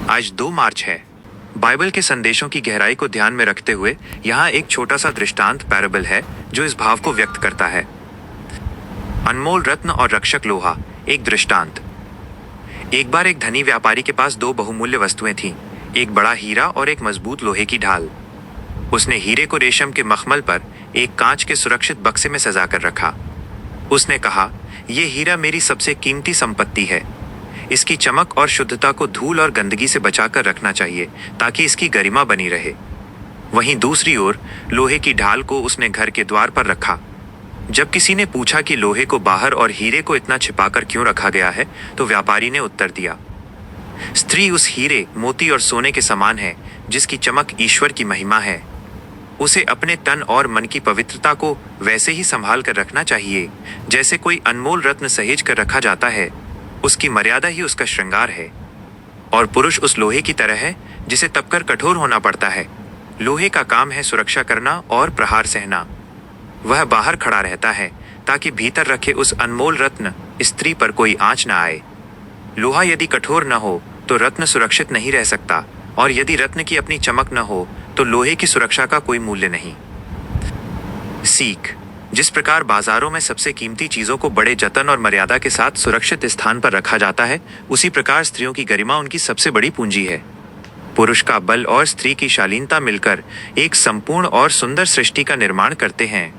आज 2 मार्च है। बाइबल के संदेशों की गहराई को ध्यान में रखते हुए यहाँ एक छोटा सा दृष्टांत पैराबल है जो इस भाव को व्यक्त करता है। अनमोल रत्न और रक्षक लोहा। एक दृष्टांत। एक बार एक धनी व्यापारी के पास 2 बहुमूल्य वस्तुएं थीं, एक बड़ा हीरा और एक मजबूत लोहे की ढाल। उसने हीरे को रेशम के मखमल पर एक कांच के सुरक्षित बक्से में सजा कर रखा। उसने कहा, यह हीरा मेरी सबसे कीमती संपत्ति है। इसकी चमक और शुद्धता को धूल और गंदगी से बचाकर रखना चाहिए ताकि इसकी गरिमा बनी रहे। वहीं दूसरी ओर लोहे की ढाल को उसने घर के द्वार पर रखा। जब किसी ने पूछा कि लोहे को बाहर और हीरे को इतना छिपाकर क्यों रखा गया है, तो व्यापारी ने उत्तर दिया, स्त्री उस हीरे, मोती और सोने के समान है जिसकी चमक ईश्वर की महिमा है। उसे अपने तन और मन की पवित्रता को वैसे ही संभाल कर रखना चाहिए जैसे कोई अनमोल रत्न सहेज कर रखा जाता है। उसकी मर्यादा ही उसका श्रृंगार है। और पुरुष उस लोहे की तरह है जिसे तपकर कठोर होना पड़ता है। लोहे का काम है सुरक्षा करना और प्रहार सहना। वह बाहर खड़ा रहता है ताकि भीतर रखे उस अनमोल रत्न स्त्री पर कोई आंच न आए। लोहा यदि कठोर न हो तो रत्न सुरक्षित नहीं रह सकता, और यदि रत्न की अपनी चमक न हो तो लोहे की सुरक्षा का कोई मूल्य नहीं। सीख। जिस प्रकार बाजारों में सबसे कीमती चीजों को बड़े जतन और मर्यादा के साथ सुरक्षित स्थान पर रखा जाता है, उसी प्रकार स्त्रियों की गरिमा उनकी सबसे बड़ी पूंजी है। पुरुष का बल और स्त्री की शालीनता मिलकर एक संपूर्ण और सुंदर सृष्टि का निर्माण करते हैं।